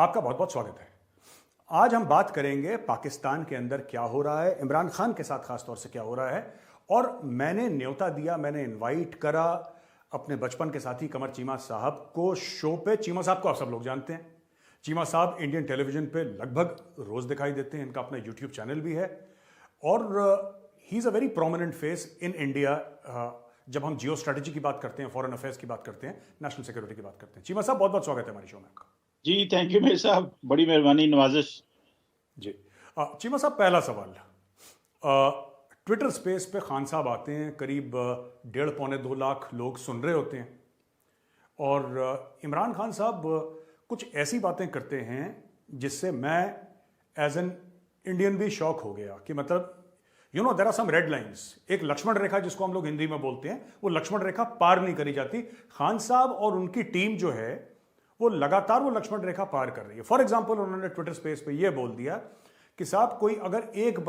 आपका बहुत बहुत स्वागत है। आज हम बात करेंगे पाकिस्तान के अंदर क्या हो रहा है, इमरान खान के साथ खासतौर से क्या हो रहा है। और मैंने न्योता दिया, मैंने इनवाइट करा अपने बचपन के साथी कमर चीमा साहब को शो पे। चीमा साहब को आप सब लोग जानते हैं। चीमा साहब इंडियन टेलीविजन पे लगभग रोज दिखाई देते हैं, इनका अपना यूट्यूब चैनल भी है और he is a very prominent face in India. जब हम जियो स्ट्रेटेजी की बात करते हैं, फॉरेन अफेयर्स की बात करते हैं, नेशनल सिक्योरिटी की बात करते हैं। चीमा साहब बहुत बहुत स्वागत है हमारे शो में आपका। जी थैंक यू मेरे साहब, बड़ी मेहरबानी, नवाजिश। जी चीमा साहब, पहला सवाल। ट्विटर स्पेस पे खान साहब आते हैं, करीब 1.5-2 लाख लोग सुन रहे होते हैं और इमरान खान साहब कुछ ऐसी बातें करते हैं जिससे मैं एज एन इंडियन भी शॉक हो गया कि मतलब there are some red lines. एक लक्ष्मण रेखा जिसको हम लोग हिंदी में बोलते हैं, वो लक्ष्मण रेखा पार नहीं करी जाती। खान साहब और उनकी टीम जो है वो लगातार वो लक्ष्मण रेखा पार कर रही है। फॉर एग्जाम्पल, उन्होंने ट्विटर स्पेस पे ये बोल दिया कि साहब कोई अगर एक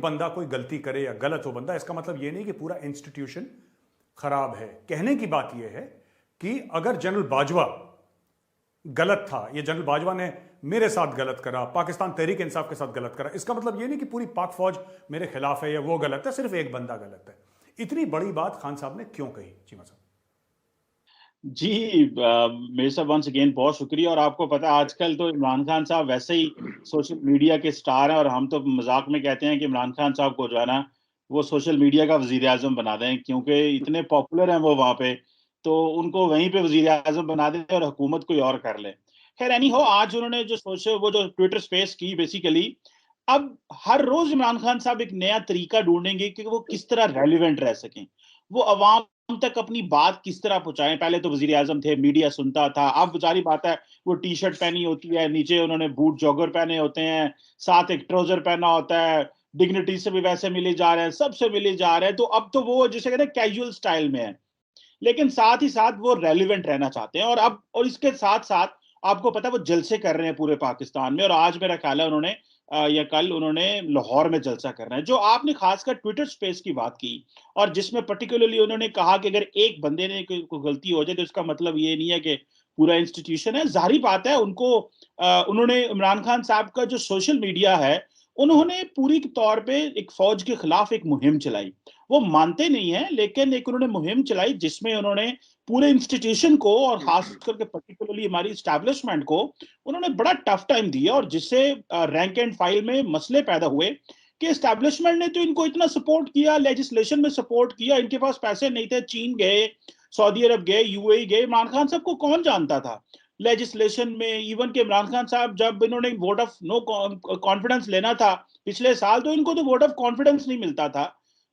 बंदा कोई गलती करे या गलत हो बंदा, इसका मतलब ये नहीं कि पूरा इंस्टीट्यूशन खराब है। कहने की बात यह है कि अगर जनरल बाजवा गलत था, ये जनरल बाजवा ने मेरे साथ गलत करा, पाकिस्तान तहरीक इंसाफ के साथ गलत करा, इसका मतलब ये नहीं कि पूरी पाक फौज मेरे खिलाफ है या वो गलत है, सिर्फ एक बंदा गलत है। इतनी बड़ी बात खान साहब ने क्यों कही, चीमा साहब? जी मेरे साहब वंस अगेन बहुत शुक्रिया। और आपको पता है आजकल तो इमरान खान साहब वैसे ही सोशल मीडिया के स्टार हैं, और हम तो मजाक में कहते हैं कि इमरान खान साहब को जो है ना वो सोशल मीडिया का वजीर आजम बना दें, क्योंकि इतने पॉपुलर हैं वो वहां पे। तो उनको वहीं पे वजीर आजम बना दें और हुकूमत कोई और कर ले। खैर एनी हो, आज उन्होंने वो जो ट्विटर स्पेस की बेसिकली, अब हर रोज इमरान खान साहब एक नया तरीका ढूंढेंगे कि वो किस तरह रेलिवेंट रह सकें, वो अवाम तक अपनी बात किस तरह पहुंचाएं। पहले तो वजीर आजम थे, मीडिया सुनता था, अब जारी बात है वो टी शर्ट पहनी होती है, नीचे उन्होंने बूट जॉगर पहने होते हैं, साथ एक ट्राउजर पहना होता है, डिग्निटी से भी वैसे मिले जा रहे हैं, सबसे मिले जा रहे हैं। तो अब तो वो जिसे कहते हैं कैजुअल स्टाइल में है, लेकिन साथ ही साथ वो रेलिवेंट रहना चाहते हैं। और इसके साथ साथ आपको पता है वो जलसे कर रहे हैं पूरे पाकिस्तान में। और आज मेरा ख्याल है उन्होंने या कल उन्होंने लाहौर में जलसा करना है। जो आपने खासकर ट्विटर स्पेस की बात की, और जिसमें पर्टिकुलरली उन्होंने कहा कि अगर एक बंदे ने कोई गलती हो जाए तो इसका मतलब ये नहीं है कि पूरा इंस्टीट्यूशन है। जाहिर बात है उनको उन्होंने इमरान खान साहब का जो सोशल मीडिया है, उन्होंने पूरी तौर पे एक फौज के खिलाफ एक मुहिम चलाई। वो मानते नहीं है, लेकिन एक उन्होंने मुहिम चलाई जिसमें उन्होंने पूरे इंस्टीट्यूशन को और खास करके पर्टिकुलरली हमारी स्टैब्लिशमेंट को उन्होंने बड़ा टफ टाइम दिया, और जिससे रैंक एंड फाइल में मसले पैदा हुए कि एस्टैब्लिशमेंट ने तो इनको इतना सपोर्ट किया, लेजिस्लेशन में सपोर्ट किया, इनके पास पैसे नहीं थे, चीन गए, सऊदी अरब गए, यूएई गए, इमरान खान साहब को कौन जानता था लेजिस्लेशन में। इवन के इमरान खान साहब जब इन्होंने वोट ऑफ नो कॉन्फिडेंस लेना था पिछले साल, तो इनको तो वोट ऑफ कॉन्फिडेंस नहीं मिलता था।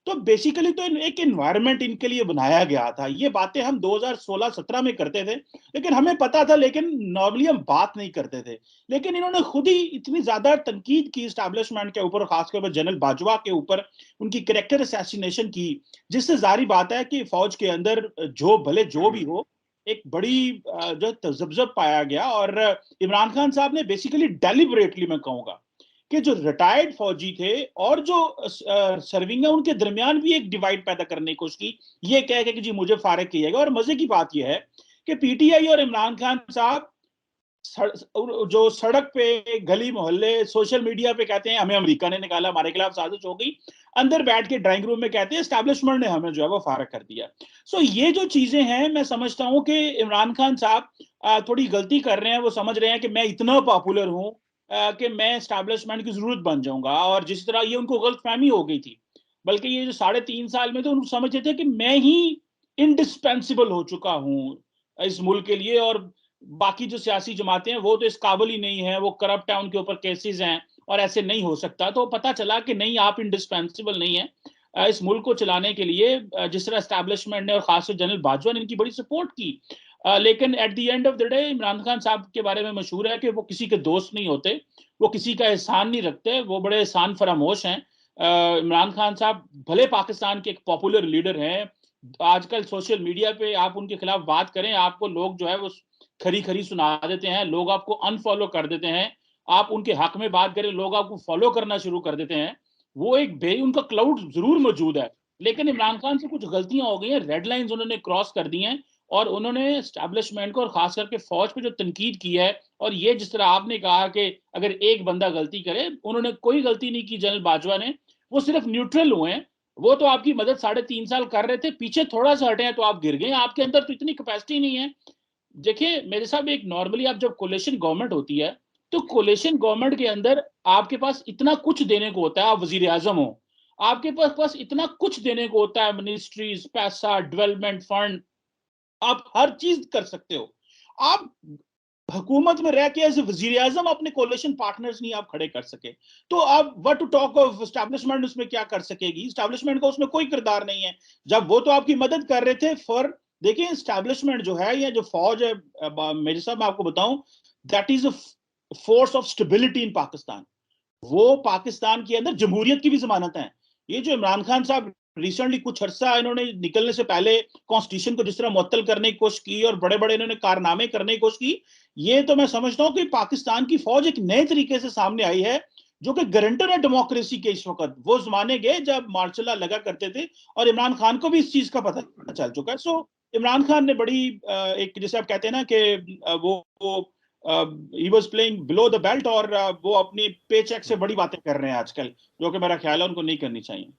तो बेसिकली तो एक एनवायरनमेंट इनके लिए बनाया गया था। ये बातें हम 2016-17 में करते थे, लेकिन हमें पता था, लेकिन नॉर्मली हम बात नहीं करते थे। लेकिन इन्होंने खुद ही इतनी ज्यादा तनकीद की स्टैब्लिशमेंट के ऊपर, खासकर जनरल बाजवा के ऊपर, उनकी कैरेक्टर असैसिनेशन की, जिससे जारी बात है कि फौज के अंदर जो भले जो भी हो, एक बड़ी जो तजब्जब पाया गया। और इमरान खान साहब ने बेसिकली डेलिबरेटली, मैं कहूंगा कि जो रिटायर्ड फौजी थे और जो सर्विंग है, उनके दरमियान भी एक डिवाइड पैदा करने की कोशिश की, ये कह के कि जी मुझे फारिग किया गया। और मजे की बात यह है कि पीटीआई और इमरान खान साहब जो सड़क पे, गली मोहल्ले, सोशल मीडिया पे कहते हैं हमें अमेरिका ने निकाला, हमारे खिलाफ साजिश हो गई, अंदर बैठ के ड्राइंग रूम में कहते हैं एस्टैब्लिशमेंट ने हमें जो है वो फारिग कर दिया। सो ये जो चीजें हैं, मैं समझता हूं कि इमरान खान साहब थोड़ी गलती कर रहे हैं। वो समझ रहे हैं कि मैं इतना पॉपुलर हूं कि मैं एस्टैब्लिशमेंट की जरूरत बन जाऊंगा, और जिस तरह ये उनको गलत फहमी हो गई थी। बल्कि ये जो 3.5 साल में तो उनको समझते थे कि मैं ही इंडिस्पेंसिबल हो चुका हूं इस मुल्क के लिए, और बाकी जो सियासी जमातें हैं वो तो इस काबिल ही नहीं है, वो करप्ट है, उनके ऊपर केसेस हैं और ऐसे नहीं हो सकता। तो पता चला कि नहीं, आप इंडिस्पेंसिबल नहीं है इस मुल्क को चलाने के लिए। जिस तरह एस्टैब्लिशमेंट ने और खासकर जनरल बाजवा ने इनकी बड़ी सपोर्ट की, लेकिन at the end of the day Imran Khan साहब के बारे में मशहूर है कि वो किसी के दोस्त नहीं होते, वो किसी का एहसान नहीं रखते, वो बड़े एहसान फरामोश हैं। इमरान खान साहब भले पाकिस्तान के एक पॉपुलर लीडर हैं, आजकल सोशल मीडिया पे आप उनके खिलाफ बात करें, आपको लोग जो है वो खरी खरी सुना देते हैं, लोग आपको अनफॉलो कर देते हैं। आप उनके हक में बात करें, लोग आपको फॉलो करना शुरू कर देते हैं। वो एक उनका क्लाउड जरूर मौजूद है, लेकिन इमरान खान से कुछ गलतियां हो गई हैं, रेड लाइंस उन्होंने क्रॉस कर दी हैं, और उन्होंने एस्टैब्लिशमेंट को और खास करके फौज पे जो तनकीद की है, और ये जिस तरह आपने कहा कि अगर एक बंदा गलती करे, उन्होंने कोई गलती नहीं की जनरल बाजवा ने, वो सिर्फ न्यूट्रल हुए हैं। वो तो आपकी मदद 3.5 साल कर रहे थे, पीछे थोड़ा सा हटे हैं तो आप गिर गए। आपके अंदर तो इतनी कैपेसिटी नहीं है। देखिए मेरे साहब, एक नॉर्मली आप जब कोलेशन गवर्नमेंट होती है, तो कोलेशन गवर्नमेंट के अंदर आपके पास इतना कुछ देने को होता है। आप वजीर आजम हो, आपके पास इतना कुछ देने को होता है, मिनिस्ट्रीज, पैसा, डेवलपमेंट फंड, आप हर चीज कर सकते हो। आप हुकूमत में रह के एज वजीर आजम अपने कोलेशन पार्टनर्स नहीं आप खड़े कर सके, तो आप what to talk of establishment उसमें क्या कर सकेगी? एस्टैब्लिशमेंट का उसमें कोई किरदार नहीं है, जब वो तो आपकी मदद कर रहे थे फॉर। देखिए एस्टैब्लिशमेंट जो है या जो फौज है, मेरे साहब मैं आपको बताऊं, that is a force of stability in Pakistan. वो पाकिस्तान के अंदर जमहूरियत की भी जमानत है। ये जो इमरान खान साहब रिसेंटली कुछ अरसा इन्होंने निकलने से पहले कॉन्स्टिट्यूशन को जिस तरह मुअत्तल करने की कोशिश की और बड़े बड़े इन्होंने कारनामे करने की कोशिश की, ये तो मैं समझता हूं कि पाकिस्तान की फौज एक नए तरीके से सामने आई है, जो कि गारंटर है डेमोक्रेसी के। इस वक्त वो जमाने गए जब मार्शल लगा करते थे, और इमरान खान को भी इस चीज का पता चल चुका है। सो इमरान खान ने बड़ी एक, जैसे आप कहते हैं ना कि वो he was playing below the belt, और वो अपनी पे चेक से बड़ी बातें कर रहे हैं आजकल, जो कि मेरा ख्याल है उनको नहीं करनी चाहिए।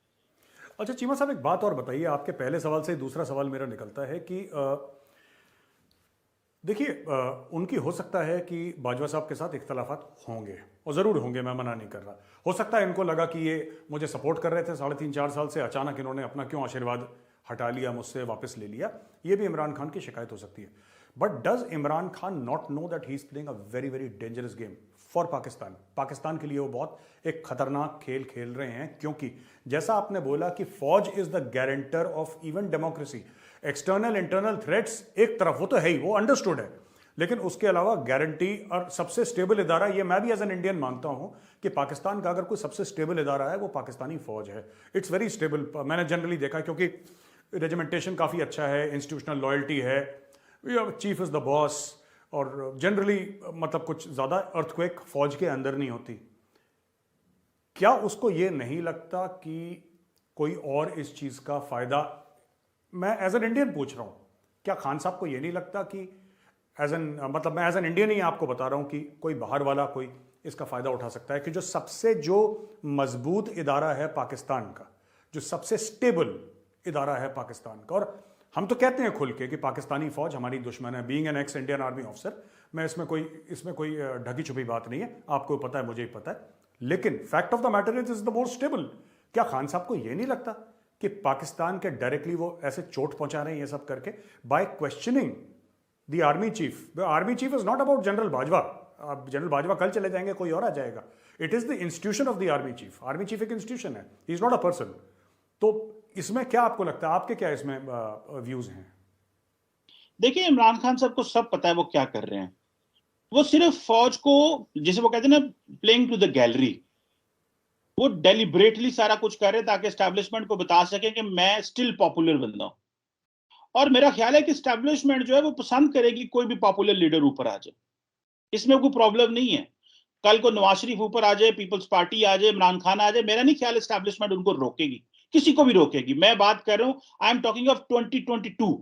अच्छा चीमा साहब, एक बात और बताइए, आपके पहले सवाल से दूसरा सवाल मेरा निकलता है कि देखिए, उनकी हो सकता है कि बाजवा साहब के साथ इख्तलाफात होंगे, और ज़रूर होंगे, मैं मना नहीं कर रहा। हो सकता है इनको लगा कि ये मुझे सपोर्ट कर रहे थे 3.5-4 साल से, अचानक इन्होंने अपना क्यों आशीर्वाद हटा लिया, मुझसे वापस ले लिया। ये भी इमरान खान की शिकायत हो सकती है। But does Imran Khan not know that he is playing a very very dangerous game for Pakistan? Pakistan के लिए वो बहुत एक खतरनाक खेल खेल रहे हैं, क्योंकि जैसा आपने बोला कि फौज is the guarantor of even democracy. External internal threats एक तरफ, वो तो है ही, वो अंडरस्टूड है, लेकिन उसके अलावा गारंटी और सबसे स्टेबल इदारा, ये मैं भी एज एन इंडियन मानता हूं कि पाकिस्तान का अगर कोई सबसे स्टेबल इदारा है वो पाकिस्तानी फौज है। इट्स वेरी स्टेबल, मैंने जनरली देखा, क्योंकि रेजिमेंटेशन काफ़ी अच्छा है, इंस्टीट्यूशनल लॉयल्टी है, चीफ इज़ द बॉस, और जनरली मतलब कुछ ज़्यादा अर्थक्वेक फौज के अंदर नहीं होती। क्या उसको ये नहीं लगता कि कोई और इस चीज़ का फ़ायदा, मैं एज एन इंडियन पूछ रहा हूँ, क्या खान साहब को ये नहीं लगता कि एज एन, मतलब मैं एज एन इंडियन ही आपको बता रहा हूँ कि कोई बाहर वाला कोई इसका फ़ायदा उठा सकता है कि जो सबसे जो मजबूत इदारा है पाकिस्तान का, जो सबसे स्टेबल इदारा है पाकिस्तान का, और हम तो कहते हैं खुल के कि पाकिस्तानी फौज हमारी दुश्मन है, being an x Indian army officer, मैं इसमें कोई ढकी छुपी बात नहीं है, आपको पता है, मुझे ही पता है, लेकिन fact of the matter is the most stable. क्या खान साहब को यह नहीं लगता कि पाकिस्तान के डायरेक्टली वो ऐसे चोट पहुंचा रहे हैं ये सब करके by questioning the army chief? Army chief is not about general Bajwa, general Bajwa कल चले जाएंगे, कोई और आ जाएगा। It is the institution of the army chief. Army chief एक इंस्टीट्यूशन है, he is not a person. तो इसमें क्या आपको लगता है, आपके क्या इसमें व्यूज हैं? देखिए इमरान खान साहब को सब पता है वो क्या कर रहे हैं। वो सिर्फ फौज को, जैसे वो कहते हैं ना, प्लेइंग टू द गैलरी, वो डेलिबरेटली सारा कुछ कर रहे हैं ताकि एस्टैब्लिशमेंट को बता सके कि मैं स्टिल पॉपुलर बंदा हूं। और मेरा ख्याल है कि एस्टैब्लिशमेंट जो है वो पसंद करेगी कोई भी पॉपुलर लीडर ऊपर आ जाए, इसमें कोई प्रॉब्लम नहीं है। कल को नवाज शरीफ ऊपर आ जाए, पीपल्स पार्टी आ जाए, इमरान खान आ जाए, मेरा नहीं ख्याल एस्टैब्लिशमेंट उनको रोकेगी, किसी को भी रोकेगी। मैं बात कर रहा हूं, I am talking of 2022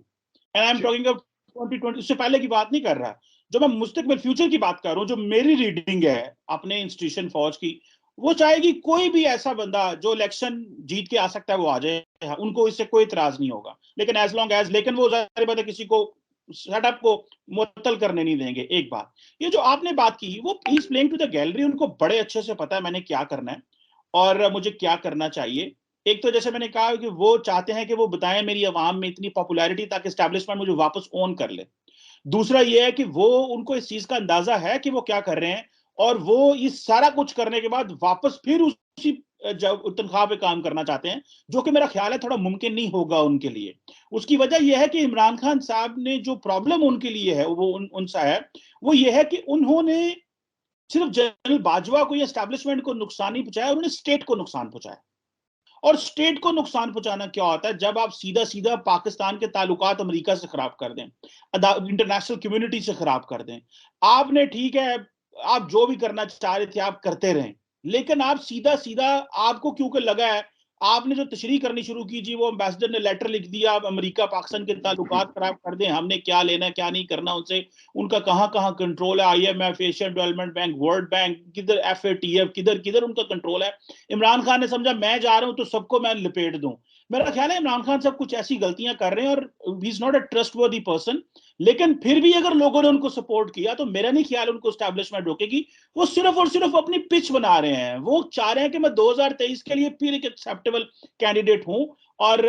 and I am talking of 2020, उससे पहले की बात नहीं कर रहा। जो मैं मुस्तकबिल फ्यूचर की बात कर रहा हूं, जो मेरी रीडिंग है अपने इंस्टीट्यूशन फौज की, वो चाहेगी कोई भी ऐसा बंदा जो इलेक्शन जीत के आ सकता है वो आ जाए, उनको इससे कोई इतराज नहीं होगा, लेकिन एज लॉन्ग एज, लेकिन वो जाहिर बात है किसी को सेटअप को मुअत्तल करने नहीं देंगे। एक बात, ये जो आपने बात की, वो please playing to the gallery, उनको बड़े अच्छे से पता है मैंने क्या करना है और मुझे क्या करना चाहिए। एक तो जैसे मैंने कहा कि वो चाहते हैं कि वो बताएं मेरी आवाम में इतनी पॉपुलैरिटी ताकि एस्टैब्लिशमेंट मुझे वापस ओन कर ले। दूसरा ये है कि वो, उनको इस चीज का अंदाजा है कि वो क्या कर रहे हैं, और वो इस सारा कुछ करने के बाद वापस फिर उसी तनख्वाह पे काम करना चाहते हैं, जो कि मेरा ख्याल है थोड़ा मुमकिन नहीं होगा उनके लिए। उसकी वजह यह है कि इमरान खान साहब ने जो प्रॉब्लम उनके लिए है, वो उनसा है, वो ये है कि उन्होंने सिर्फ जनरल बाजवा को या एस्टैब्लिशमेंट को नुकसान नहीं पहुंचाया, उन्होंने स्टेट को नुकसान पहुंचाया। और स्टेट को नुकसान पहुंचाना क्या होता है? जब आप सीधा सीधा पाकिस्तान के ताल्लुकात अमेरिका से खराब कर दें, इंटरनेशनल कम्युनिटी से खराब कर दें। आपने, ठीक है, आप जो भी करना चाह रहे थे आप करते रहें, लेकिन आप सीधा सीधा, आपको क्योंकि लगा है आपने जो तशरीह करनी शुरू की जी, वो एम्बेसडर ने लेटर लिख दिया, अमेरिका पाकिस्तान के ताल्लुकात खराब कर दें, हमने क्या लेना क्या नहीं करना उनसे, उनका कहाँ कहाँ कंट्रोल है, IMF, Asian development bank, world bank, किधर FATF, किधर किधर उनका कंट्रोल है। इमरान खान ने समझा मैं जा रहा हूं तो सबको मैं लपेट दूं। मेरा ख्याल है इमरान खान साहब कुछ ऐसी गलतियां कर रहे हैं और ही is not a trustworthy person, लेकिन फिर भी अगर लोगों ने उनको सपोर्ट किया तो मेरा नहीं ख्याल उनको एस्टैब्लिशमेंट रोकेगी। वो सिर्फ और सिर्फ अपनी पिच बना रहे हैं, वो चाह रहे हैं कि मैं 2023 के लिए फिर एक एक्सेप्टेबल कैंडिडेट हूं। और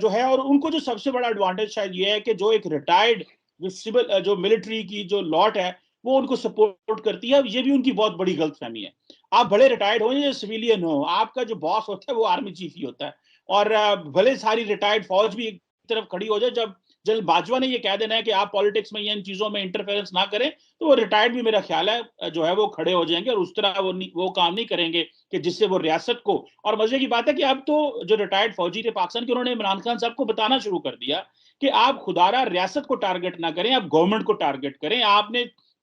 जो है, और उनको जो सबसे बड़ा एडवांटेज शायद ये है कि जो एक रिटायर्ड जो सिविल जो मिलिट्री की जो लॉट है वो उनको सपोर्ट करती है। ये भी उनकी बहुत बड़ी गलतफहमी है। आप भले रिटायर्ड हो या सिविलियन हो, आपका जो बॉस होता है वो आर्मी चीफ ही होता है। और भले सारी रिटायर्ड फौज भी एक तरफ खड़ी हो जाए, जब जनरल बाजवा ने ये कह देना है कि आप पॉलिटिक्स में या इन चीजों में इंटरफेरेंस ना करें, तो वो रिटायर्ड भी मेरा ख्याल है जो है वो खड़े हो जाएंगे और उस तरह वो काम नहीं करेंगे कि जिससे वो रियासत को। और मजे की बात है कि अब तो जो रिटायर्ड फौजी थे पाकिस्तान के, उन्होंने इमरान खान साहब को बताना शुरू कर दिया कि आप खुदारा रियासत को टारगेट ना करें, आप गवर्नमेंट को टारगेट करें।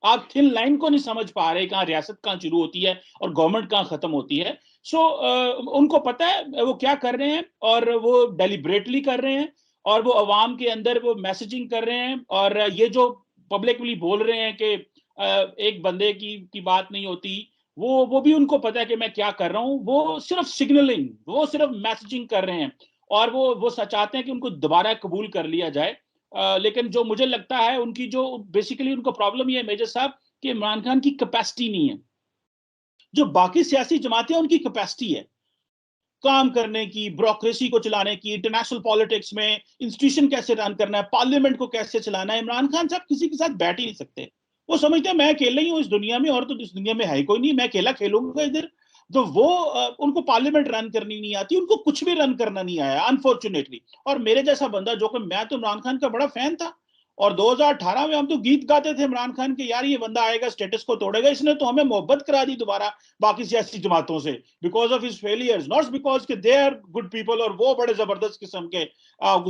आप थिन लाइन को नहीं समझ पा रहे, कहाँ रियासत कहाँ शुरू होती है और गवर्नमेंट कहाँ खत्म होती है। उनको पता है वो क्या कर रहे हैं और वो डेलिब्रेटली कर रहे हैं और वो अवाम के अंदर वो मैसेजिंग कर रहे हैं। और ये जो पब्लिकली बोल रहे हैं कि एक बंदे की बात नहीं होती, वो भी उनको पता है कि मैं क्या कर रहा हूं। वो सिर्फ सिग्नलिंग, वो सिर्फ मैसेजिंग कर रहे हैं और वो चाहते हैं कि उनको दोबारा कबूल कर लिया जाए। लेकिन जो मुझे लगता है उनकी जो बेसिकली उनको प्रॉब्लम ये है मेजर साहब कि इमरान खान की कैपेसिटी नहीं है। जो बाकी सियासी जमातें उनकी कैपेसिटी है काम करने की, ब्यूरोक्रेसी को चलाने की, इंटरनेशनल पॉलिटिक्स में इंस्टीट्यूशन कैसे रन करना है, पार्लियामेंट को कैसे चलाना है। इमरान खान साहब किसी के साथ बैठ ही नहीं सकते। वो समझते हैं मैं अकेला ही हूं इस दुनिया में और तो इस दुनिया में है ही कोई नहीं, मैं अकेला खेलूंगा इधर। तो वो उनको पार्लियामेंट रन करनी नहीं आती, उनको कुछ भी रन करना नहीं आया अनफॉर्चुनेटली। और मेरे जैसा बंदा जो कि मैं तो इमरान खान का बड़ा फैन था और 2018 में हम तो गीत गाते थे इमरान खान के, यार ये बंदा आएगा स्टेटस को तोड़ेगा, इसने तो हमें मोहब्बत करा दी दोबारा बाकी सियासी जमातों से because of his failures, not because के दे आर गुड पीपल और वो बड़े जबरदस्त किस्म के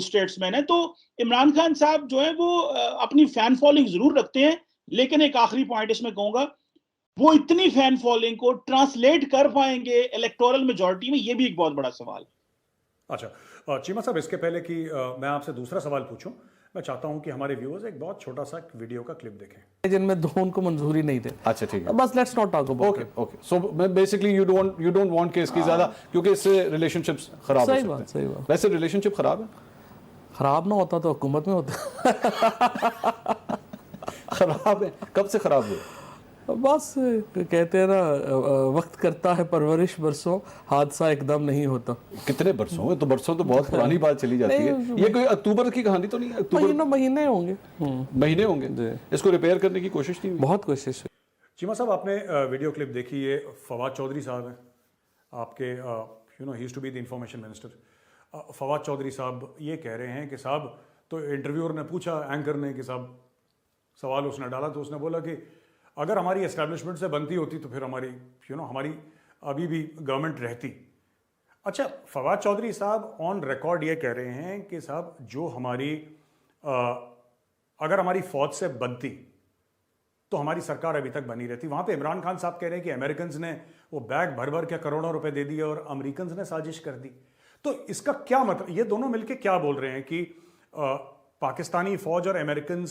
स्टेट्समैन है। तो इमरान खान साहब जो है वो अपनी फैन फॉलोइंग जरूर रखते हैं, लेकिन एक आखिरी पॉइंट इसमें कहूंगा, वो इतनी फैन फॉलोइंग को ट्रांसलेट कर पाएंगे इलेक्टोरल मेजोरिटी में, ये भी एक बहुत बड़ा सवाल है। अच्छा चीमा साहब, इसके पहले कि मैं आपसे दूसरा सवाल पूछूं, मैं चाहता हूं कि हमारे व्यूअर्स एक बहुत छोटा सा वीडियो का क्लिप देखें जिनमें दो उनको मंजूरी नहीं थे। अच्छा ठीक है, बस let's not talk about okay okay. So basically you don't want कि इसकी ज्यादा, क्योंकि इससे रिलेशनशिप्स खराब हो सकते हैं। सही बात। वैसे रिलेशनशिप खराब है? खराब ना होता तो हुकूमत में होता। खराब है, कब से खराब हुए? बस कहते हैं ना वक्त करता है परवरिश, बरसों हादसा एकदम नहीं होता। कितने बरसों हुए? तो बरसों तो बहुत पुरानी बात चली जाती है। ये कोई अक्टूबर की कहानी तो नहीं है? अक्टूबर महीने होंगे, महीने होंगे। इसको रिपेयर करने की कोशिश नहीं हुई? बहुत कोशिश है। चीमा साहब, आपने वीडियो क्लिप देखी, ये फवाद चौधरी साहब हैं आपके, he used to be the information minister. Fawad Chaudhary साहब ये कह रहे हैं कि साहब, तो इंटरव्यूअर ने पूछा एंकर ने कि साहब, सवाल उसने डाला तो उसने बोला कि अगर हमारी एस्टैब्लिशमेंट से बनती होती तो फिर हमारी हमारी अभी भी गवर्नमेंट रहती। अच्छा, फवाद चौधरी साहब ऑन रिकॉर्ड ये कह रहे हैं कि साहब जो हमारी अगर हमारी फौज से बनती तो हमारी सरकार अभी तक बनी रहती। वहां पे इमरान खान साहब कह रहे हैं कि अमेरिकन ने वो बैग भर भर के करोड़ों रुपए दे दिए और अमेरिकन ने साजिश कर दी। तो इसका क्या मतलब, ये दोनों मिलकर क्या बोल रहे हैं कि पाकिस्तानी फौज और American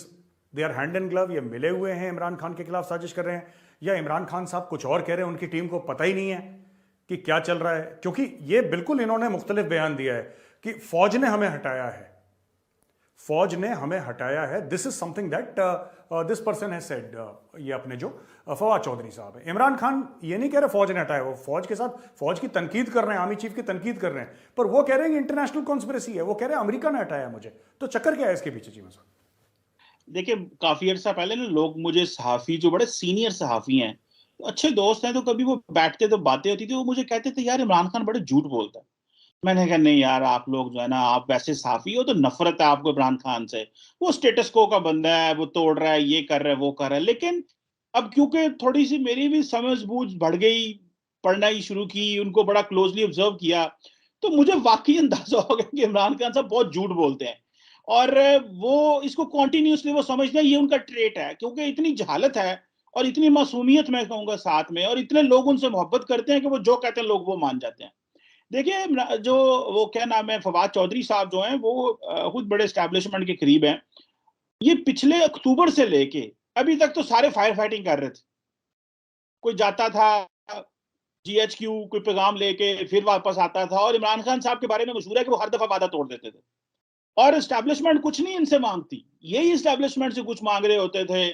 they are hand and glove, ये मिले हुए हैं, इमरान खान के खिलाफ साजिश कर रहे हैं, या इमरान खान साहब कुछ और कह रहे हैं, उनकी टीम को पता ही नहीं है कि क्या चल रहा है? क्योंकि ये बिल्कुल इन्होंने मुख्तलिफ बयान दिया है कि फौज ने हमें हटाया है, फौज ने हमें हटाया है। This is something that this person has said. ये अपने जो फवाद चौधरी साहब है, इमरान खान ये नहीं कह रहे फौज ने हटाया, वो फौज के साथ फौज की तनकीद कर रहे हैं, आर्मी चीफ की तनकीद कर रहे हैं, पर वो कह रहे हैं कि इंटरनेशनल कॉन्स्पिरेसी है, वो कह रहे हैं अमेरिका ने हटाया मुझे। तो चक्कर क्या है इसके पीछे चीमा साहब? देखिए, काफी अर्सा पहले ना लोग मुझे सहाफी, जो बड़े सीनियर सहाफी हैं, तो अच्छे दोस्त हैं, तो कभी वो बैठते तो बातें होती थी, वो मुझे कहते थे यार इमरान खान बड़े झूठ बोलता है। मैंने कहा नहीं यार, आप लोग जो है ना, आप वैसे सहाफी हो तो नफरत है आपको इमरान खान से, वो स्टेटस को का बंदा है, वो तोड़ रहा है, ये कर रहा है, वो कर रहा है। लेकिन अब क्योंकि थोड़ी सी मेरी भी समझ बूझ बढ़ गई, पढ़ना ही शुरू की, उनको बड़ा क्लोजली ऑब्जर्व किया, तो मुझे वाकई अंदाजा हो गया कि इमरान खान साहब बहुत झूठ बोलते हैं। और वो इसको कॉन्टिन्यूसली वो समझते हैं ये उनका ट्रेट है, क्योंकि इतनी जहालत है और इतनी मासूमियत मैं कहूंगा साथ में, और इतने लोग उनसे मोहब्बत करते हैं कि वो जो कहते हैं लोग वो मान जाते हैं। देखिए जो वो क्या नाम है, फवाद चौधरी साहब जो हैं वो खुद बड़े एस्टैब्लिशमेंट के करीब हैं। ये पिछले अक्टूबर से लेके अभी तक तो सारे फायर फाइटिंग कर रहे थे। कोई जाता था जीएचक्यू, कोई पैगाम लेके फिर वापस आता था, और इमरान खान साहब के बारे में मशहूर है कि वो हर दफा वादा तोड़ देते थे। और एस्टैब्लिशमेंट कुछ नहीं इनसे मांगती, यही एस्टैब्लिशमेंट से कुछ मांग रहे होते थे।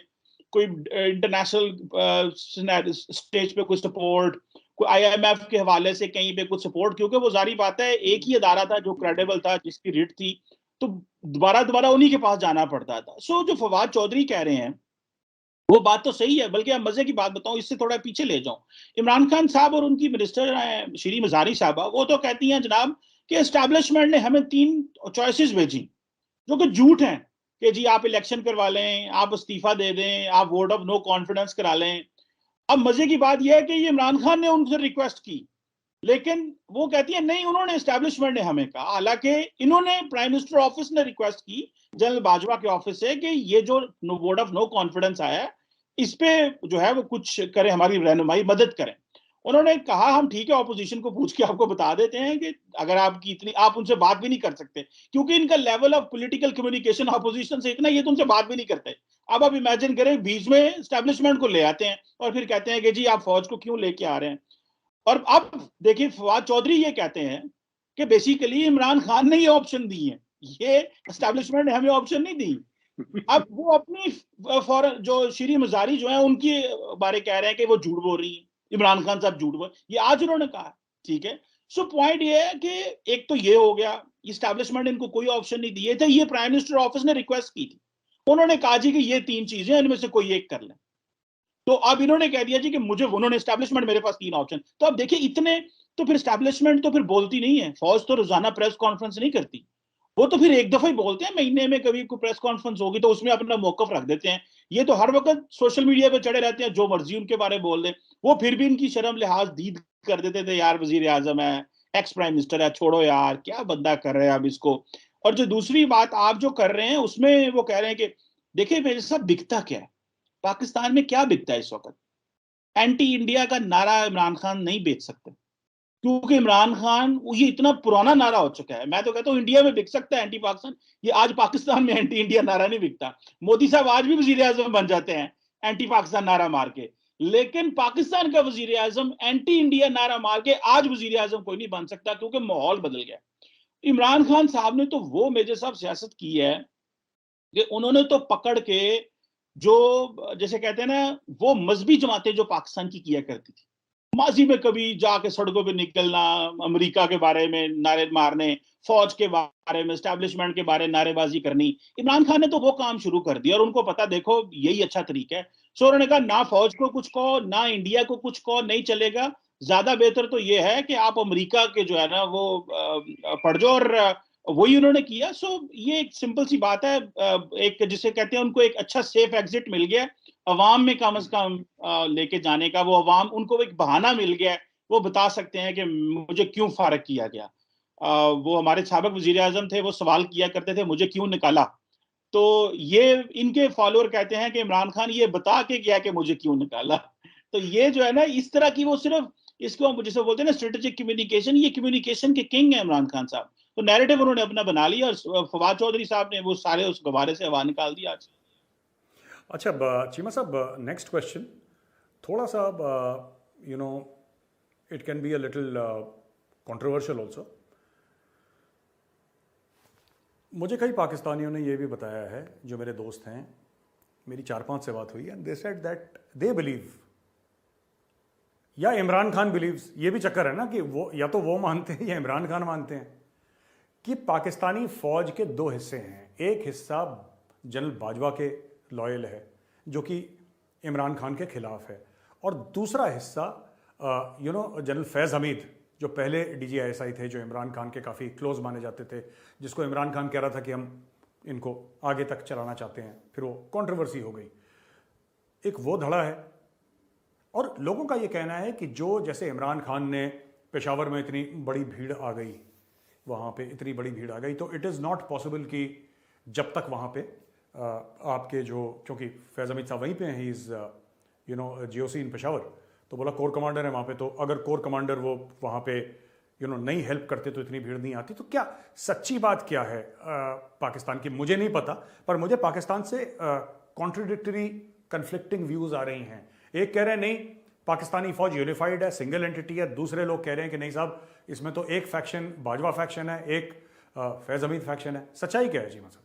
कोई इंटरनेशनल स्टेज पे कुछ सपोर्ट, कोई आईएमएफ के हवाले से कहीं पे कुछ सपोर्ट, क्योंकि वो जारी बात है एक ही अदारा था जो क्रेडिबल था, जिसकी रिट थी, तो दोबारा दोबारा उन्हीं के पास जाना पड़ता था। सो जो फवाद चौधरी कह रहे हैं वो बात तो सही है, बल्कि अब मजे की बात बताऊं, इससे थोड़ा पीछे ले जाऊं। इमरान खान साहब और उनकी मिनिस्टर श्री मजारी साहबा, वो तो कहती हैं जनाब कि एस्टैब्लिशमेंट ने हमें 3 चॉइसेस भेजी, जो कि झूठ हैं, कि जी आप इलेक्शन करवा लें, आप इस्तीफा दे दें, आप वोट ऑफ नो कॉन्फिडेंस करा लें। अब मजे की बात यह है कि ये इमरान खान ने उनसे रिक्वेस्ट की, लेकिन वो कहती है नहीं, उन्होंने एस्टैब्लिशमेंट ने हमें कहा। हालांकि इन्होंने प्राइम मिनिस्टर ऑफिस ने रिक्वेस्ट की जनरल बाजवा के ऑफिस से कि ये जो वोट ऑफ नो कॉन्फिडेंस आया है, इस पे जो है वो कुछ करें, हमारी रहनुमाई मदद करें। उन्होंने कहा हम ठीक है ऑपोजिशन को पूछ के आपको बता देते हैं कि अगर आपकी इतनी, आप उनसे बात भी नहीं कर सकते क्योंकि इनका level of political communication opposition से इतना, ये तो उनसे बात भी नहीं करते। अब आप इमेजिन करें, बीच में एस्टैब्लिशमेंट को ले आते हैं और फिर कहते हैं कि जी आप फौज को क्यों लेके आ रहे हैं। और अब देखिए फवाद चौधरी ये कहते हैं कि बेसिकली इमरान खान ने ये ऑप्शन दी है, ये एस्टैब्लिशमेंट ने हमें ऑप्शन नहीं दी। अब वो अपनी फॉरन जो श्री मजारी जो है उनके बारे कह रहे हैं कि वो झूठ बोल रही है, इमरान खान साहब झूठ बोल, ये आज उन्होंने कहा, ठीक है। सो पॉइंट ये है कि एक तो ये हो गया, इस्टेब्लिशमेंट इनको कोई ऑप्शन नहीं दिए थे, ये प्राइम मिनिस्टर ऑफिस ने रिक्वेस्ट की थी, उन्होंने कहा जी कि ये 3 चीजें इनमें से कोई एक कर लें। तो अब इन्होंने कह दिया जी कि मुझे, उन्होंने एस्टैब्लिशमेंट, मेरे पास 3 ऑप्शन। तो अब देखिए इतने, तो फिर एस्टैब्लिशमेंट तो फिर बोलती नहीं है, फौज तो रोजाना प्रेस कॉन्फ्रेंस नहीं करती, वो तो फिर एक दफा ही बोलते हैं, महीने में कभी कोई प्रेस कॉन्फ्रेंस होगी तो उसमें अपना मौकफ रख देते हैं। ये तो हर वक्त सोशल मीडिया पे चढ़े रहते हैं, जो मर्जी उनके बारे में बोल दे। वो फिर भी इनकी शर्म लिहाज दीद कर देते थे, यार वजीर आजम है, एक्स प्राइम मिनिस्टर है, छोड़ो यार क्या बंदा कर रहे हैं अब इसको। और जो दूसरी बात आप जो कर रहे हैं उसमें वो कह रहे हैं कि देखिए मेरे साथ बिकता क्या है, पाकिस्तान में क्या बिकता है इस वक्त। एंटी इंडिया का नारा इमरान खान नहीं बेच सकते, क्योंकि इमरान खान, ये इतना पुराना नारा हो चुका है। मैं तो कहता हूं इंडिया में बिक सकता है एंटी पाकिस्तान, ये आज पाकिस्तान में एंटी इंडिया नारा नहीं बिकता। मोदी साहब आज भी वजीर आजम बन जाते हैं एंटी पाकिस्तान नारा मार के, लेकिन पाकिस्तान का वजीर आजम एंटी इंडिया नारा मार के आज वजीर आजम कोई नहीं बन सकता, क्योंकि माहौल बदल गया। इमरान खान साहब ने तो वो मेजर साहब सियासत की है कि उन्होंने तो पकड़ के, जो जैसे कहते हैं ना, वो मजहबी जमातें जो पाकिस्तान की किया करती थी माजी में, कभी जाके सड़कों पे निकलना, अमेरिका के बारे में नारे मारने, फौज के बारे में, एस्टैब्लिशमेंट के बारे में नारेबाजी करनी, इमरान खान ने तो वो काम शुरू कर दिया। और उनको पता, देखो यही अच्छा तरीका है। सो उन्होंने कहा ना फौज को कुछ कहो, ना इंडिया को कुछ कहो, नहीं चलेगा। ज्यादा बेहतर तो ये है कि आप अमेरिका के जो है ना वो पढ़ जाओ, और वही उन्होंने किया। सो ये एक सिंपल सी बात है, एक जिसे कहते हैं उनको एक अच्छा सेफ एग्जिट मिल गया अवाम में, कम से कम लेके जाने का। वो अवाम, उनको एक बहाना मिल गया है, वो बता सकते हैं कि मुझे क्यों फारग किया गया। वो हमारे साबिक वजीर आजम थे, वो सवाल किया करते थे मुझे क्यों निकाला। तो ये इनके फॉलोअर कहते हैं कि इमरान खान ये बता के गया कि मुझे क्यों निकाला। तो ये जो है ना इस तरह की, वो सिर्फ इसको जिसे बोलते हैं ना स्ट्रेटेजिक कम्युनिकेशन, ये कम्युनिकेशन के किंग है इमरान खान साहब। तो नैरेटिव उन्होंने अपना बना लिया, और फवाद चौधरी साहब ने वो सारे उस गवारे से हवा निकाल दिया आज। अच्छा चीमा साहब, नेक्स्ट क्वेश्चन थोड़ा सा, you know, it can be a little controversial also. मुझे कई पाकिस्तानियों ने यह भी बताया है, जो मेरे दोस्त हैं, मेरी 4-5 से बात हुई, and they said that they believe, या इमरान खान बिलीव्स, ये भी चक्कर है ना कि वो या तो वो मानते हैं या इमरान खान मानते हैं, कि पाकिस्तानी फौज के 2 हिस्से हैं। एक हिस्सा जनरल बाजवा के लॉयल है, जो कि इमरान खान के खिलाफ है, और दूसरा हिस्सा जनरल फैज़ हमीद, जो पहले DGISI थे, जो इमरान खान के काफ़ी क्लोज माने जाते थे, जिसको इमरान खान कह रहा था कि हम इनको आगे तक चलाना चाहते हैं, फिर वो कंट्रोवर्सी हो गई। एक वो धड़ा है, और लोगों का ये कहना है कि जो जैसे इमरान खान ने पेशावर में इतनी बड़ी भीड़ आ गई, वहाँ पे इतनी बड़ी भीड़ आ गई, तो इट इज़ नॉट पॉसिबल कि जब तक वहाँ पे आपके जो, क्योंकि फैज़ हमीद साहब वहीं पे हैं, ही इज़ GOC इन पेशावर, तो बोला कोर कमांडर है वहाँ पे, तो अगर कोर कमांडर वो वहाँ पे नहीं हेल्प करते तो इतनी भीड़ नहीं आती। तो क्या सच्ची बात क्या है पाकिस्तान की, मुझे नहीं पता, पर मुझे पाकिस्तान से कॉन्ट्रडिक्टरी कन्फ्लिक्टिंग व्यूज आ रही हैं। एक कह रहे हैं नहीं पाकिस्तानी फौज यूनिफाइड है, सिंगल एंटिटी है, दूसरे लोग कह रहे हैं कि नहीं साहब इसमें तो एक फैक्शन बाजवा फैक्शन है, एक फैज हमीद फैक्शन है। सच्चाई क्या है चीमा साहब?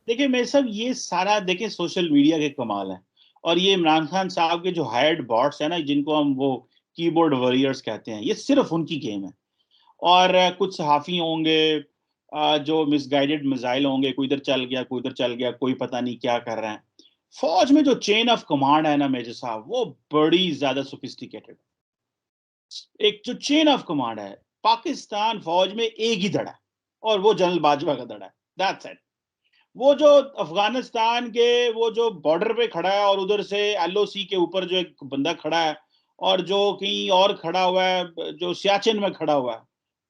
देखिए मेरे साहब, ये सारा देखिए सोशल मीडिया के कमाल है, और ये इमरान खान साहब के जो हायर्ड बॉट्स है ना, जिनको हम वो कीबोर्ड वॉरियर्स कहते हैं, ये सिर्फ उनकी गेम है। और कुछ सहाफी होंगे जो मिसगाइडेड मिसाइल होंगे, कोई इधर चल गया कोई उधर चल गया, कोई पता नहीं क्या कर रहे हैं। फौज में जो चेन ऑफ कमांड है ना मेजर साहब, वो बड़ी ज्यादा सोफिस्टिकेटेड। एक जो चेन ऑफ कमांड है पाकिस्तान फौज में, एक ही धड़ा है, और वो जनरल बाजवा का धड़ा है। That's it. वो जो अफगानिस्तान के वो जो बॉर्डर पे खड़ा है, और उधर से एलओसी के ऊपर जो एक बंदा खड़ा है, और जो कहीं और खड़ा हुआ है, जो सियाचिन में खड़ा हुआ है,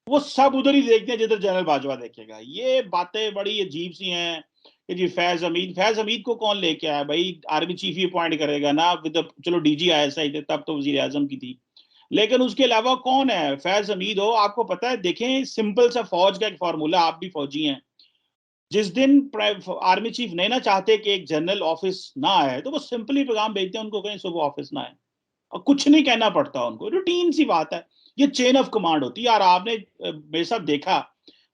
वो सब उधर ही देखते हैं जिधर जनरल बाजवा देखेगा। ये बातें बड़ी अजीब सी हैं कि जी फैज हमीद को कौन लेके आया भाई? आर्मी चीफ ही अपॉइंट करेगा ना, चलो डीजी आईएसआई थे तब तो वजीर आजम की थी, लेकिन उसके अलावा कौन है? फैज हमीद हो, आपको पता है, देखें सिंपल सा फौज का एक फॉर्मूला, आप भी फौजी हैं, जिस दिन आर्मी चीफ नहीं ना चाहते कि एक जनरल ऑफिस ना आए, तो वो सिंपली पैगाम भेजते हैं उनको, कहीं सुबह ऑफिस ना आए, और कुछ नहीं कहना पड़ता उनको। रूटीन सी बात है, ये चेन ऑफ कमांड होती है। यार आपने बेशक देखा,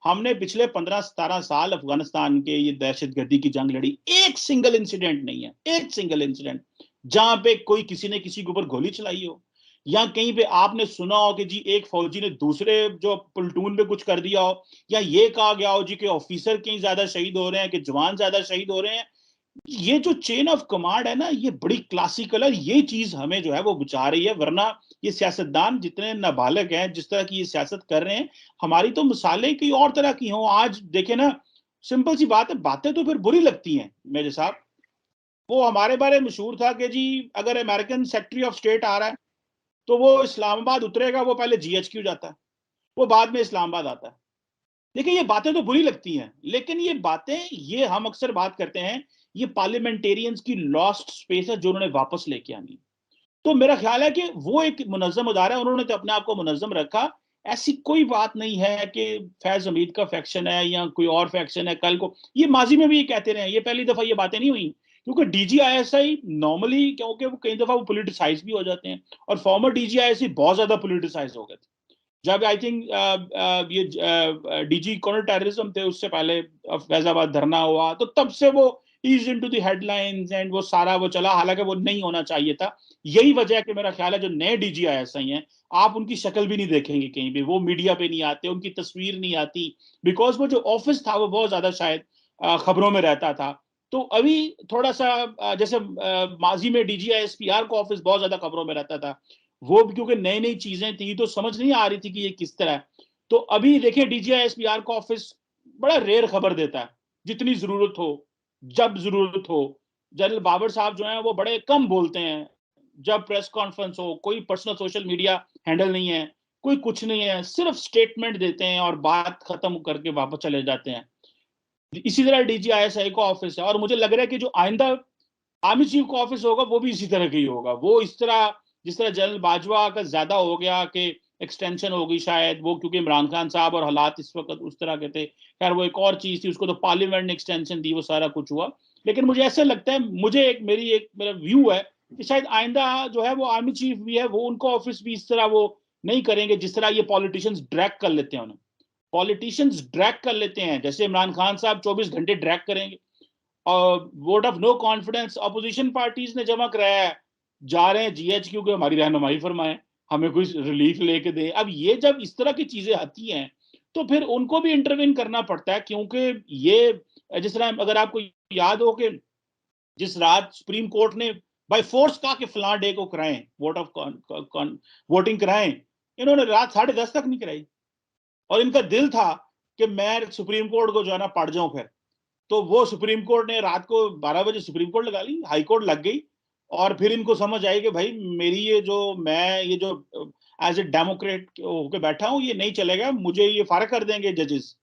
हमने पिछले 15-17 साल अफगानिस्तान के ये दहशतगर्दी की जंग लड़ी, एक सिंगल इंसिडेंट नहीं है, एक सिंगल इंसिडेंट जहां पे कोई किसी ने किसी के ऊपर गोली चलाई हो, या कहीं पे आपने सुना हो कि जी एक फौजी ने दूसरे जो प्लटून पे कुछ कर दिया हो, या ये कहा गया हो जी कि ऑफिसर कहीं ज्यादा शहीद हो रहे हैं कि जवान ज्यादा शहीद हो रहे हैं। ये जो चेन ऑफ कमांड है ना, ये बड़ी क्लासिकल है। ये चीज हमें जो है वो बचा रही है, वरना ये सियासतदान जितने नाबालिग हैं, जिस तरह की ये सियासत कर रहे हैं, हमारी तो मिसालें कई और तरह की हों। आज देखे ना, सिंपल सी बात है, बातें तो फिर बुरी लगती हैं मेरे साहब। वो हमारे बारे में मशहूर था कि जी अगर अमेरिकन सेक्रेटरी ऑफ स्टेट आ रहा है तो वो इस्लामाबाद उतरेगा, वो पहले जीएचक्यू जाता है, वो बाद में इस्लामाबाद आता है। देखिए ये बातें तो बुरी लगती हैं, लेकिन ये बातें, ये हम अक्सर बात करते हैं, ये पार्लियामेंटेरियंस की लॉस्ट स्पेस है जो उन्होंने वापस लेके आनी। तो मेरा ख्याल है कि वो एक मुनज़्ज़म अदारा है, उन्होंने तो अपने आप को मुनज़्ज़म रखा। ऐसी कोई बात नहीं है कि फैज हमीद का फैक्शन है या कोई और फैक्शन है। कल को ये माजी में भी ये कहते रहे, ये पहली दफा ये बातें नहीं हुई, क्योंकि डीजीआईएसआई नॉर्मली, क्योंकि वो कई दफा वो पोलिटिसाइज भी हो जाते हैं, और फॉर्मर डीजीआईएसआई बहुत ज्यादा पोलिटिसाइज हो गए थे। जब आई थिंक ये डीजी काउंटर टेररिज्म थे, उससे पहले फैजाबाद धरना हुआ, तो तब से वो is into the headlines and वो सारा वो चला, हालांकि वो नहीं होना चाहिए था। यही वजह है कि मेरा ख्याल है जो नए डीजीआईएसआई हैं, आप उनकी शक्ल भी नहीं देखेंगे कहीं भी, वो मीडिया पे नहीं आते, उनकी तस्वीर नहीं आती, बिकॉज वो जो ऑफिस था वो बहुत ज्यादा शायद खबरों में रहता था। तो अभी थोड़ा सा जैसे माजी में डीजीआईएसपीआर का ऑफिस बहुत ज्यादा खबरों में रहता था, वो भी क्योंकि नई नई चीजें थी तो समझ नहीं आ रही थी कि ये किस तरह है। तो अभी देखें डीजीआईएसपीआर का ऑफिस बड़ा रेयर खबर देता है, जितनी जरूरत हो, जब जरूरत हो। जनरल बाबर साहब जो हैं वो बड़े कम बोलते हैं, जब प्रेस कॉन्फ्रेंस हो, कोई पर्सनल सोशल मीडिया हैंडल नहीं है, कोई कुछ नहीं है, सिर्फ स्टेटमेंट देते हैं और बात खत्म करके वापस चले जाते हैं। इसी तरह डीजीआईएसआई का ऑफिस है, और मुझे लग रहा है कि जो आइंदा आर्मी चीफ का ऑफिस होगा वो भी इसी तरह का ही होगा। वो इस तरह, जिस तरह जनरल बाजवा का ज्यादा हो गया कि एक्सटेंशन होगी शायद, वो क्योंकि इमरान खान साहब और हालात इस वक्त उस तरह के थे, खैर वो एक और चीज थी, उसको तो पार्लियामेंट ने एक्सटेंशन दी, वो सारा कुछ हुआ। लेकिन मुझे ऐसा लगता है, मुझे एक मेरा व्यू है कि शायद आइंदा जो है वो आर्मी चीफ भी है, वो उनका ऑफिस भी इस तरह वो नहीं करेंगे जिस तरह ये पॉलिटिशियंस ड्रैग कर लेते हैं उन्हें। पॉलिटिशियंस ड्रैग कर लेते हैं, जैसे इमरान खान साहब 24 घंटे ड्रैग करेंगे, और vote of no confidence opposition parties ने जमा कराया है, जा रहे हैं जीएचक्यू के हमारी रहनुमाई फरमाएं, हमें कोई रिलीफ लेके दे। अब ये जब इस तरह की चीजें आती हैं तो फिर उनको भी इंटरवीन करना पड़ता है, क्योंकि ये जिस तरह अगर आपको याद हो कि जिस रात सुप्रीम कोर्ट ने बाय फोर्स कहा कि फलां डे को कराएं वोटिंग कराएं, इन्होंने रात 10:30 तक नहीं कराई, और इनका दिल था कि मैं सुप्रीम कोर्ट को जो है ना पढ़ जाऊं फिर। तो वो सुप्रीम कोर्ट ने रात को 12 बजे सुप्रीम कोर्ट लगा ली, हाई कोर्ट लग गई, और फिर इनको समझ आई कि भाई मेरी ये जो एज ए डेमोक्रेट होकर बैठा हूं, ये नहीं चलेगा, मुझे ये फारिग कर देंगे जजेस।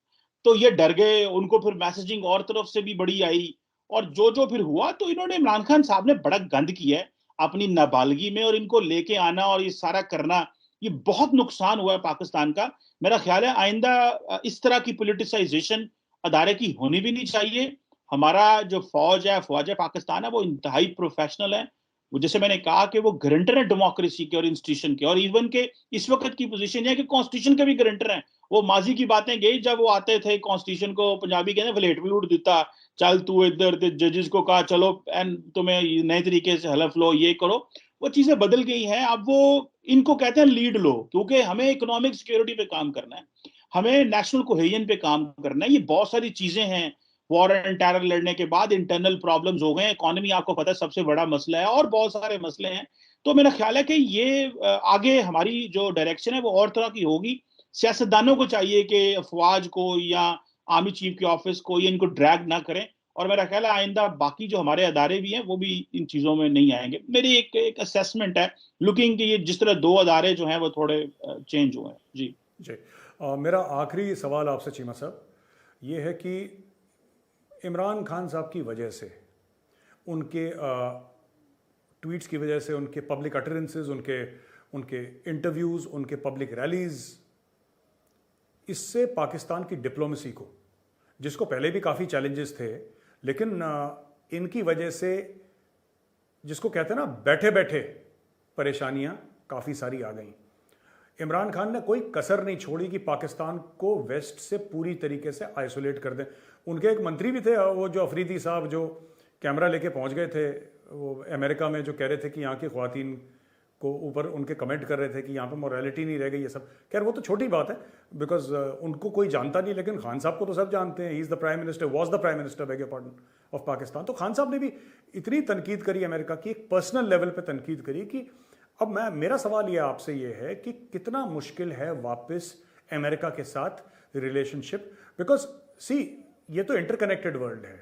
तो ये डर गए, उनको फिर मैसेजिंग और तरफ से भी बड़ी आई, और जो फिर हुआ, तो इन्होंने, इमरान खान साहब ने बड़ा गंद किया है अपनी नाबालगी में, और इनको लेके आना और ये सारा करना, ये बहुत नुकसान हुआ है पाकिस्तान का। मेरा ख्याल है आइंदा इस तरह की पॉलिटिसाइजेशन अदारे की होनी भी नहीं चाहिए। हमारा जो फौज है पाकिस्तान है, वो इंतहाई प्रोफेशनल है। वो जैसे मैंने कहा कि वो गारंटर है डेमोक्रेसी के और इंस्टीट्यूशन के, और इवन के इस वक्त की पोजीशन है कि कॉन्स्टिट्यूशन के भी गारंटर हैं। वो माजी की बातें गई जब वो आते थे कॉन्स्टिट्यूशन को, पंजाबी कहते हैं फ्लेट फ्लूट देता, चल तू इधर, जजेस को कहा चलो एंड तुम्हें नए तरीके से हलफ लो, ये करो। वो चीजें बदल गई हैं। अब वो इनको कहते हैं लीड लो, क्योंकि हमें इकोनॉमिक सिक्योरिटी पे काम करना है, हमें नेशनल कोहेजन पे काम करना है। ये बहुत सारी चीजें हैं। वॉर एंड टेरर लड़ने के बाद इंटरनल प्रॉब्लम्स हो गए, इकोनॉमी आपको पता है सबसे बड़ा मसला है, और बहुत सारे मसले हैं। तो मेरा ख्याल है कि ये आगे हमारी जो डायरेक्शन है वो और तरह की होगी। सियासतदानों को चाहिए कि अफवाज को या आर्मी चीफ के ऑफिस को ये इनको ड्रैग ना करें, और मेरा ख्याल है आइंदा बाकी जो हमारे अदारे भी हैं वो भी इन चीजों में नहीं आएंगे। मेरी एक असेसमेंट है लुकिंग कि ये जिस तरह दो अदारे जो हैं वो थोड़े चेंज हुए हैं। जी जी मेरा आखिरी सवाल आपसे चीमा साहब ये है कि इमरान खान साहब की वजह से, उनके ट्वीट्स की वजह से, उनके पब्लिक अटरेंसेस, उनके इंटरव्यूज़, उनके पब्लिक रैलीज़, इससे पाकिस्तान की डिप्लोमेसी को, जिसको पहले भी काफ़ी चैलेंजेस थे, लेकिन इनकी वजह से, जिसको कहते हैं ना बैठे बैठे परेशानियां काफ़ी सारी आ गई। इमरान खान ने कोई कसर नहीं छोड़ी कि पाकिस्तान को वेस्ट से पूरी तरीके से आइसोलेट कर दें। उनके एक मंत्री भी थे, वो जो अफरीदी साहब, जो कैमरा लेके पहुंच गए थे वो अमेरिका में, जो कह रहे थे कि यहाँ की ख्वातीन को ऊपर उनके कमेंट कर रहे थे कि यहाँ पे मोरालिटी नहीं रह गई, ये सब। खैर वो तो छोटी बात है, बिकॉज उनको कोई जानता नहीं, लेकिन खान साहब को तो सब जानते हैं। He is the prime minister, was the prime minister, bag your pardon, of Pakistan. तो खान साहब ने भी इतनी तनकीद करी अमेरिका की, एक पर्सनल लेवल पे तनकीद करी कि अब मेरा सवाल ये आपसे ये है कि कितना मुश्किल है वापस अमेरिका के साथ रिलेशनशिप, बिकॉज सी ये तो इंटरकनेक्टेड वर्ल्ड है।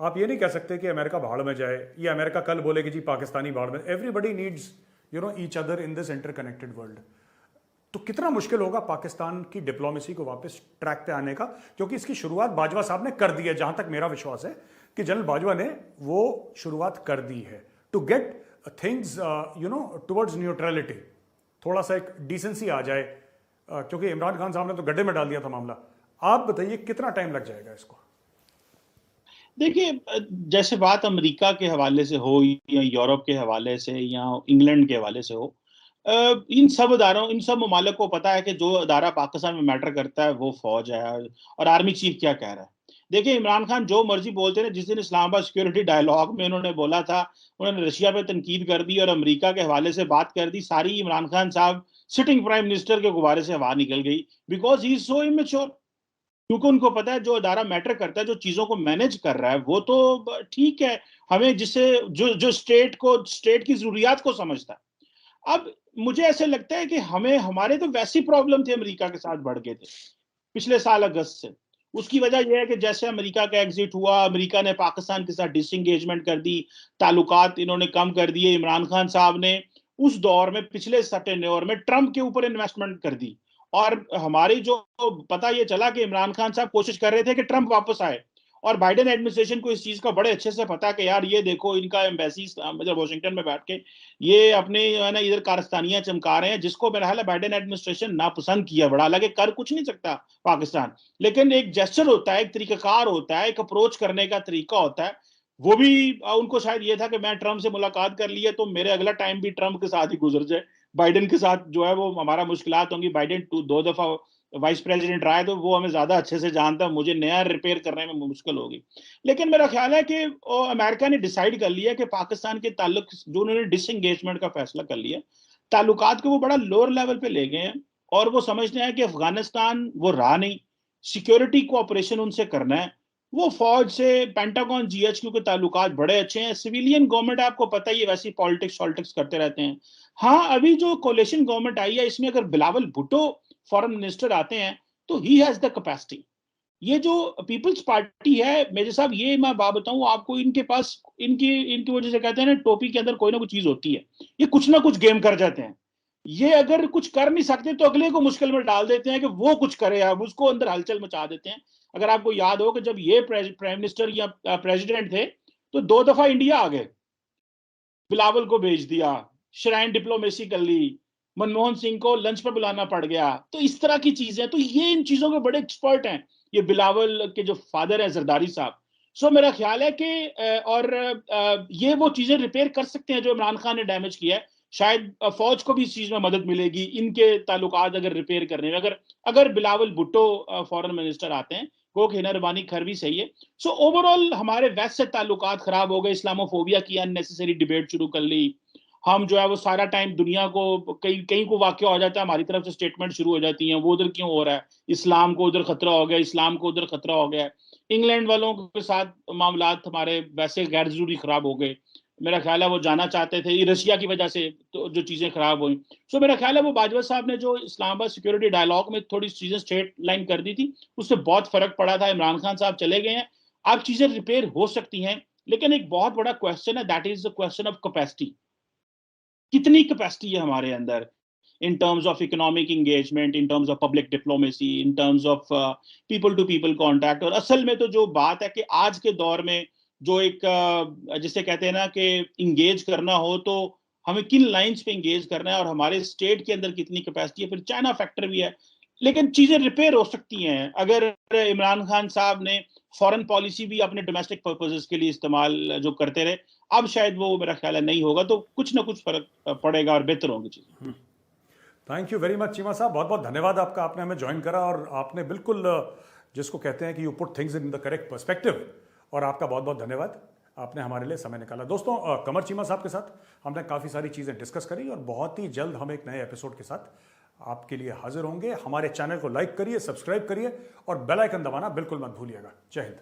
आप ये नहीं कह सकते कि अमेरिका भाड़ में जाए या अमेरिका कल बोले कि जी पाकिस्तानी भाड़ में। Everybody needs each other in this interconnected world. तो कितना मुश्किल होगा पाकिस्तान की डिप्लोमेसी को वापस ट्रैक पे आने का, क्योंकि इसकी शुरुआत बाजवा साहब ने कर दी है। जहां तक मेरा विश्वास है कि जनरल बाजवा ने वो शुरुआत कर दी है to get things towards neutrality, थोड़ा सा एक डिसेंसी आ जाए, क्योंकि इमरान खान साहब ने तो गड्ढे में डाल दिया था मामला। आप बताइए कितना टाइम लग जाएगा इसको? देखिए, जैसे बात अमेरिका के हवाले से हो या यूरोप के हवाले से या इंग्लैंड के हवाले से हो, इन सब अदारों, इन सब ममालिक को पता है कि जो अदारा पाकिस्तान में मैटर करता है वो फौज है, और आर्मी चीफ क्या कह रहा है। देखिए, इमरान खान जो मर्जी बोलते हैं। जिस दिन इस्लामाबाद सिक्योरिटी डायलॉग में उन्होंने बोला था, उन्होंने रशिया पे तनकीद कर दी और अमेरिका के हवाले से बात कर दी, सारी इमरान खान साहब सिटिंग प्राइम मिनिस्टर के गुब्बारे से हवा निकल गई, because he is so immature. क्योंकि उनको पता है जो अदारा मैटर करता है, जो चीजों को मैनेज कर रहा है, वो तो ठीक है, हमें जिससे जो स्टेट की जरूरियात को समझता है। अब मुझे ऐसे लगता है कि हमारे तो वैसी प्रॉब्लम थे अमेरिका के साथ बढ़ गए थे पिछले साल अगस्त से। उसकी वजह यह है कि जैसे अमेरिका का एग्जिट हुआ, अमेरिका ने पाकिस्तान के साथ डिसएंगेजमेंट कर दी, ताल्लुकात इन्होंने कम कर दिए। इमरान खान साहब ने उस दौर में, पिछले टेन्योर में, ट्रंप के ऊपर इन्वेस्टमेंट कर दी, और हमारी जो पता ये चला कि इमरान खान साहब कोशिश कर रहे थे कि ट्रंप वापस आए, और बाइडेन एडमिनिस्ट्रेशन को इस चीज का बड़े अच्छे से पता कि यार ये देखो, इनका एम्बेसी मतलब वॉशिंगटन में बैठ के ये अपने ना इधर कारस्तानियां चमका रहे हैं, जिसको मेरा ख्याल है बाइडेन एडमिनिस्ट्रेशन नापसंद किया बड़ा। हालांकि कर कुछ नहीं सकता पाकिस्तान, लेकिन एक जेस्चर होता है, एक तरीकाकार होता है, एक अप्रोच करने का तरीका होता है। वो भी उनको शायद ये था कि मैं ट्रंप से मुलाकात कर लिया तो मेरे अगला टाइम भी ट्रंप के साथ ही गुजर जाए, बाइडेन के साथ जो है वो हमारा मुश्किलात होंगी। बाइडेन 2 दफा वाइस प्रेसिडेंट रहा है, तो वो हमें ज्यादा अच्छे से जानता है, मुझे नया रिपेयर करने में मुश्किल होगी। लेकिन मेरा ख्याल है कि अमेरिका ने डिसाइड कर लिया कि पाकिस्तान के ताल्लुक, जो उन्होंने डिसएंगेजमेंट का फैसला कर लिया, ताल्लुकात को वो बड़ा लोअर लेवल पे ले गए हैं, और वो समझते हैं कि अफगानिस्तान वो रहा नहीं, सिक्योरिटी कोऑपरेशन उनसे करना है। वो फौज से, पेंटागन, जीएचक्यू के ताल्लुकात बड़े अच्छे हैं। सिविलियन गवर्नमेंट आपको पता ही है, वैसी पॉलिटिक्स करते रहते हैं। हाँ, अभी जो कोलिशन गवर्नमेंट आई है, इसमें अगर बिलावल भुट्टो फॉरेन मिनिस्टर आते हैं तो ही हैज द कैपेसिटी। ये जो पीपल्स पार्टी है, मेरे साहब, ये मैं बात बताऊं आपको, इनके पास इनकी वजह से कहते हैं ना, टोपी के अंदर कोई ना कोई चीज होती है, ये कुछ ना कुछ गेम कर जाते हैं। ये अगर कुछ कर नहीं सकते तो अगले को मुश्किल में डाल देते हैं कि वो कुछ करे, अब उसको अंदर हलचल मचा देते हैं। अगर आपको याद हो कि जब ये प्राइम मिनिस्टर या प्रेसिडेंट थे तो 2 दफा इंडिया आ गए, बिलावल को भेज दिया, श्राइन डिप्लोमेसी कर ली, मनमोहन सिंह को लंच पर बुलाना पड़ गया। तो इस तरह की चीजें, तो ये इन चीजों के बड़े एक्सपर्ट हैं, ये बिलावल के जो फादर है जरदारी साहब। सो मेरा ख्याल है कि ये वो चीजें रिपेयर कर सकते हैं जो इमरान खान ने डैमेज किया है। शायद फौज को भी इस चीज में मदद मिलेगी, इनके ताल्लुकात अगर रिपेयर करने में। अगर अगर बिलावल भुट्टो फॉरेन मिनिस्टर आते हैं, वो हिना रबानी खैर भी सही है। सो ओवरऑल हमारे वेस्ट से ताल्लुकात खराब हो गए, इस्लामोफोबिया की अननेसेसरी डिबेट शुरू कर ली। हम जो है वो सारा टाइम दुनिया को, कहीं कहीं को वाकया हो जाता है, हमारी तरफ से स्टेटमेंट शुरू हो जाती हैं, वो उधर क्यों हो रहा है, इस्लाम को उधर खतरा हो गया, इस्लाम को उधर खतरा हो गया। इंग्लैंड वालों के साथ मामलात हमारे वैसे गैर जरूरी खराब हो गए। मेरा ख्याल है वो जाना चाहते थे, रशिया की वजह से तो जो चीजें खराब हुई। सो मेरा ख्याल है वो बाजवा साहब ने जो इस्लामाबाद सिक्योरिटी डायलॉग में थोड़ी चीजें स्ट्रेट लाइन कर दी थी, उससे बहुत फर्क पड़ा था। इमरान खान साहब चले गए हैं, अब चीजें रिपेयर हो सकती हैं, लेकिन एक बहुत बड़ा क्वेश्चन है, that is the question of capacity. कितनी कैपेसिटी है हमारे अंदर in terms of economic engagement, in terms of public diplomacy, in terms of people to people contact। और असल में तो जो बात है कि आज के दौर में जो एक जिसे कहते हैं ना कि इंगेज करना हो, तो हमें किन लाइंस पे इंगेज करना है और हमारे स्टेट के अंदर कितनी कैपेसिटी है, फिर चाइना फैक्टर भी है। लेकिन चीजें रिपेयर हो सकती हैं अगर इमरान खान साहब ने फॉरेन पॉलिसी भी अपने डोमेस्टिक पर्पसेस के लिए इस्तेमाल जो करते रहे। अब शायद वो मेरा ख्याल है नहीं होगा, तो कुछ ना कुछ फर्क पड़ेगा और बेहतर होंगी चीजें। Thank you very much Cheema साहब, बहुत बहुत धन्यवाद आपका, आपने हमें ज्वाइन करा और आपने बिल्कुल जिसको कहते हैं कि you put things in the correct perspective, और आपका बहुत बहुत धन्यवाद, आपने हमारे लिए समय निकाला। दोस्तों, कमर चीमा साहब के साथ हमने काफ़ी सारी चीज़ें डिस्कस करी और बहुत ही जल्द हम एक नए एपिसोड के साथ आपके लिए हाजिर होंगे। हमारे चैनल को लाइक करिए, सब्सक्राइब करिए और बेल आइकन दबाना बिल्कुल मत भूलिएगा। जय हिंद।